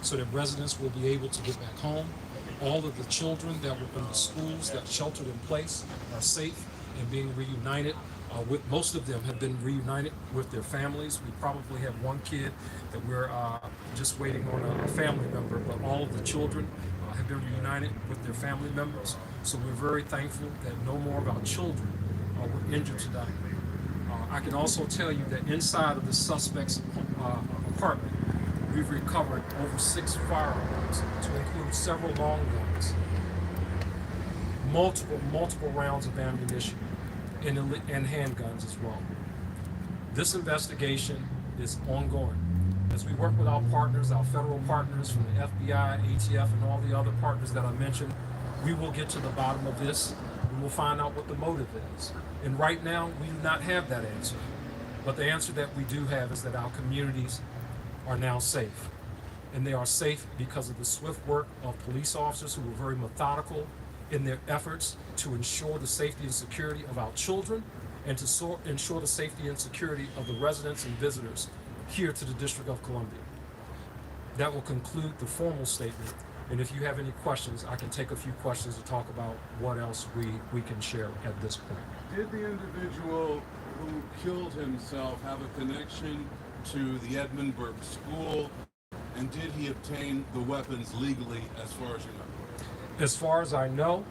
so that residents will be able to get back home. All of the children that were in the schools that sheltered in place are safe and being reunited. With most of them have been reunited with their families. We probably have one kid that we're just waiting on a family member, but all of the children have been reunited with their family members. So we're very thankful that no more of our children were injured tonight. I can also tell you that inside of the suspect's apartment, we've recovered over 6 firearms, to include several long guns, multiple rounds of ammunition, and handguns as well. This investigation is ongoing. As we work with our partners, our federal partners from the FBI, ATF, and all the other partners that I mentioned, we will get to the bottom of this. We will find out what the motive is. And right now, we do not have that answer. But the answer that we do have is that our communities are now safe. And they are safe because of the swift work of police officers who were very methodical in their efforts to ensure the safety and security of our children and to ensure the safety and security of the residents and visitors here to the District of Columbia. That will conclude the formal statement. And if you have any questions, I can take a few questions to talk about what else we can share at this point. Did the individual who killed himself have a connection to the Edmund Burke School? And did he obtain the weapons legally, as far as you know? As far as I know,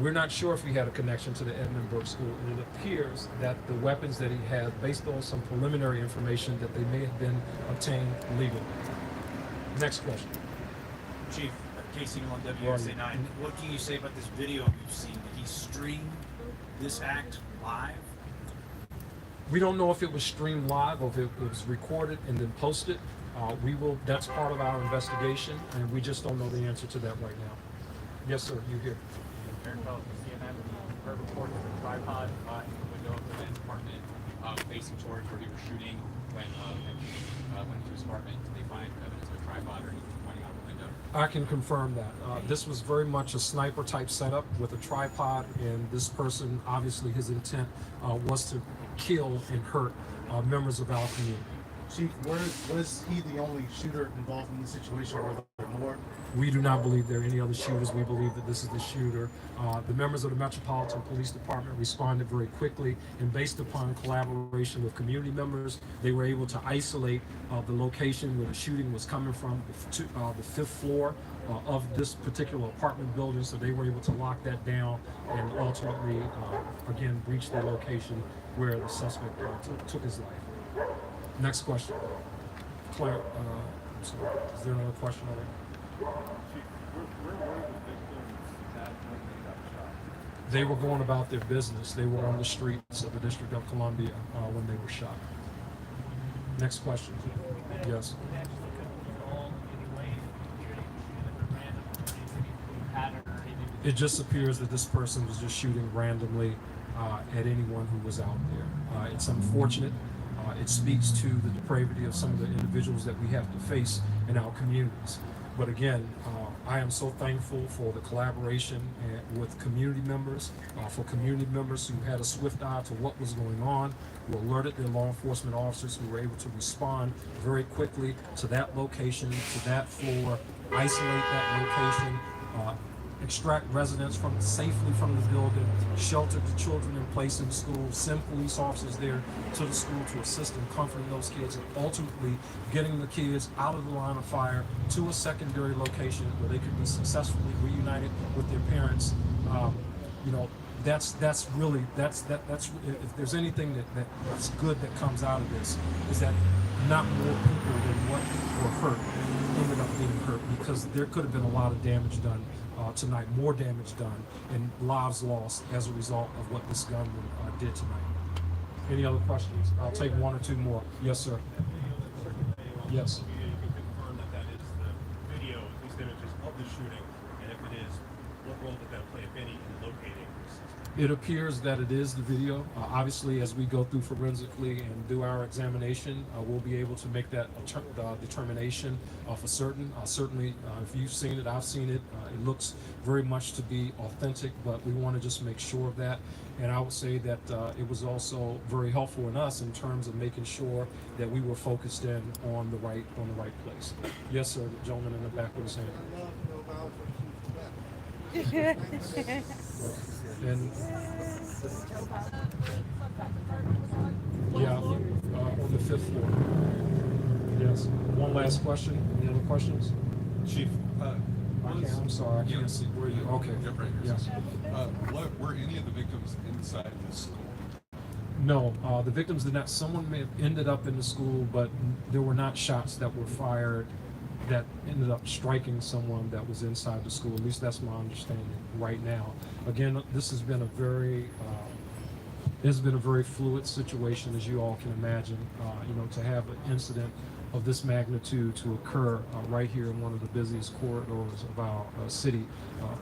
we're not sure if he had a connection to the Edmund Burke School. And it appears that the weapons that he had, based on some preliminary information, that they may have been obtained legally. Next question. Chief, Casey on WSA 9. What can you say about this video you've seen? Did he stream this act live? We don't know if it was streamed live or if it was recorded and then posted. That's part of our investigation, and we just don't know the answer to that right now. Yes, sir, you here. Aaron Fellows from CNN. Heard reports of a tripod in the window of the man's apartment, facing towards where he was shooting when went to his apartment. Did they find evidence of a tripod or anything pointing out the window? I can confirm that. This was very much a sniper type setup with a tripod, and this person, obviously his intent was to kill and hurt members of our community. Chief, was he the only shooter involved in the situation, or were there more? We do not believe there are any other shooters. We believe that this is the shooter. The members of the Metropolitan Police Department responded very quickly, and based upon collaboration with community members, they were able to isolate the location where the shooting was coming from, the 5th floor of this particular apartment building. So they were able to lock that down and ultimately, again, reach the location where the suspect took his life. Next question. Claire, I'm sorry, is there another question over there? Where were the victims at when they got shot? They were going about their business. They were on the streets of the District of Columbia when they were shot. Next question. Yes. It just appears that this person was just shooting randomly at anyone who was out there. It's unfortunate. It speaks to the depravity of some of the individuals that we have to face in our communities. But again, I am so thankful for the collaboration with community members, for community members who had a swift eye to what was going on, who alerted their law enforcement officers, who were able to respond very quickly to that location, to that floor, isolate that location, extract residents safely from the building, shelter the children in place in the school, send police officers there to the school to assist in comforting those kids, and ultimately getting the kids out of the line of fire to a secondary location where they could be successfully reunited with their parents. That's if there's anything that's good that comes out of this, is that not more people than what were hurt ended up being hurt, because there could have been a lot of damage done tonight, more damage done, and lives lost as a result of what this gunman did tonight. Any other questions? I'll take one or two more. Yes, sir. Yes. You can confirm that is the video, at least images of the shooting, and if it is, what role did that play, if any, in locating the system? It appears that it is the video. Obviously, as we go through forensically and do our examination, we'll be able to make that determination for certain. Certainly, if you've seen it, I've seen it. It looks very much to be authentic, but we want to just make sure of that. And I would say that it was also very helpful in us in terms of making sure that we were focused in on the right place. Yes, sir. The gentleman in the back with his hand. And yeah, on the 5th floor. Yes. One last question. Any other questions? Chief, I'm sorry, I can't see where you. Okay. Yep, right here. Yes. Were any of the victims inside the school? No, the victims did not. Someone may have ended up in the school, but there were not shots that were fired that ended up striking someone that was inside the school. At least that's my understanding right now. Again, this has been a very fluid situation, as you all can imagine. To have an incident of this magnitude to occur right here in one of the busiest corridors of our city.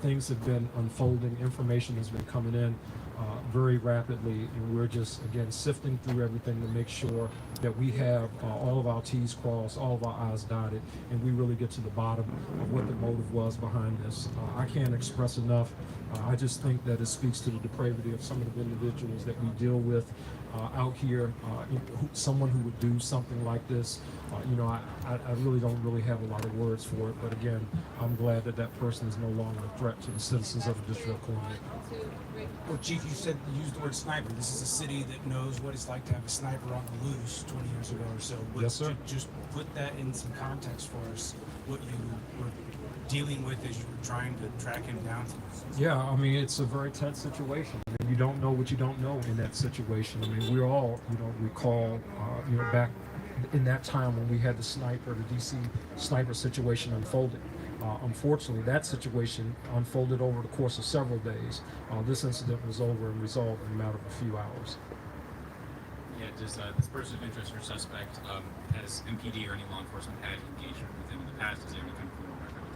Things have been unfolding. Information has been coming in very rapidly, and we're just, again, sifting through everything to make sure that we have all of our T's crossed, all of our I's dotted, and we really get to the bottom of what the motive was behind this. I can't express enough. I just think that it speaks to the depravity of some of the individuals that we deal with out here. Someone who would do something like this, I really don't have a lot of words for it. But again, I'm glad that that person is no longer a threat to the citizens of the District of Columbia. Well, Chief, you used the word sniper. This is a city that knows what it's like to have a sniper on the loose 20 years ago or so. But Yes, sir. Just put that in some context for us, what you were dealing with as you were trying to track him down. Yeah, I mean, it's a very tense situation. I mean, you don't know what you don't know in that situation. I mean, we all, recall, back in that time when we had the DC sniper situation unfolding. Unfortunately, that situation unfolded over the course of several days. This incident was over and resolved in a matter of a few hours. Yeah, does this person of interest or suspect has MPD or any law enforcement had engagement with him in the past? Is there any kind of criminal record?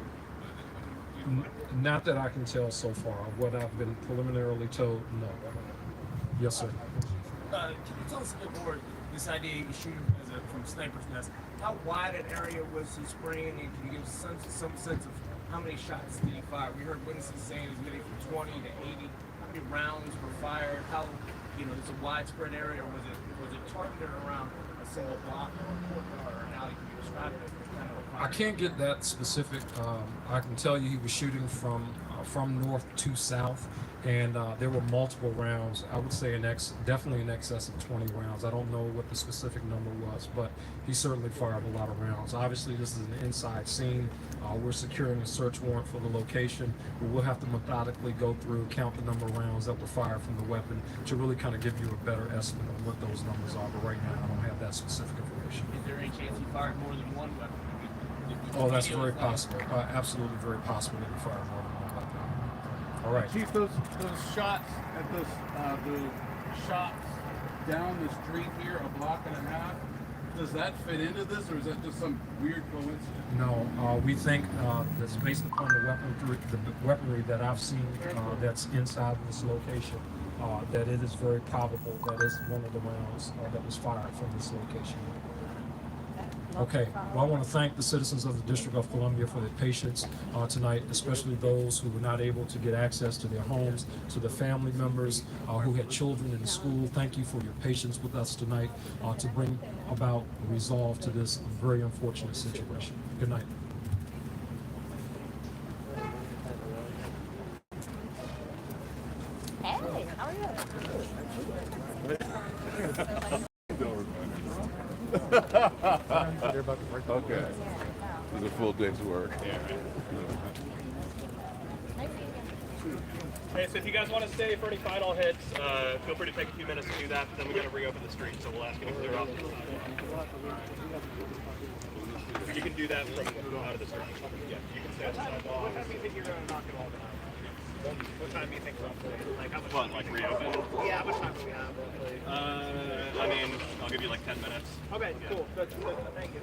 Not that I can tell so far. What I've been preliminarily told, no. Yes, sir. Can you tell us a bit more this idea you shoot from sniper's nest? How wide an area was he spraying, and can you give some sense of how many shots did he fire? We heard witnesses saying as many from 20 to 80. How many rounds were fired? How, it's a widespread area, or was it targeted around a single block or an alley? Can you describe it? Kind of I can't get that specific. I can tell you he was shooting from north to south, and there were multiple rounds. I would say definitely in excess of 20 rounds. I don't know what the specific number was, but he certainly fired a lot of rounds. Obviously, this is an inside scene. We're securing a search warrant for the location. We'll have to methodically go through, count the number of rounds that were fired from the weapon to really kind of give you a better estimate of what those numbers are. But right now, I don't have that specific information. Is there any chance he fired more than one weapon? Oh, that's very possible. Absolutely very possible that he fired more than one weapon. All right. Chief, those shots at the shots down the street here, a block and a half, does that fit into this, or is that just some weird coincidence? No, we think that's based upon the weaponry that I've seen that's inside this location, that it is very probable that is one of the rounds that was fired from this location. Okay, well, I want to thank the citizens of the District of Columbia for their patience tonight, especially those who were not able to get access to their homes, to the family members who had children in school. Thank you for your patience with us tonight to bring about resolve to this very unfortunate situation. Good night. Hey, how are you? Okay. It was a full day's work. Hey, so if you guys want to stay for any final hits, feel free to take a few minutes to do that, but then we got to reopen the street, so we'll ask you to clear off. You can do that from out of the street. Yeah, you can stay on the sidewalk. What time do you think you're going to knock it all down? What time do you think roughly? Like how much? What, like reopen? Yeah, how much time do we have roughly? I mean, I'll give you like 10 minutes. Okay, cool. Good. Thank you.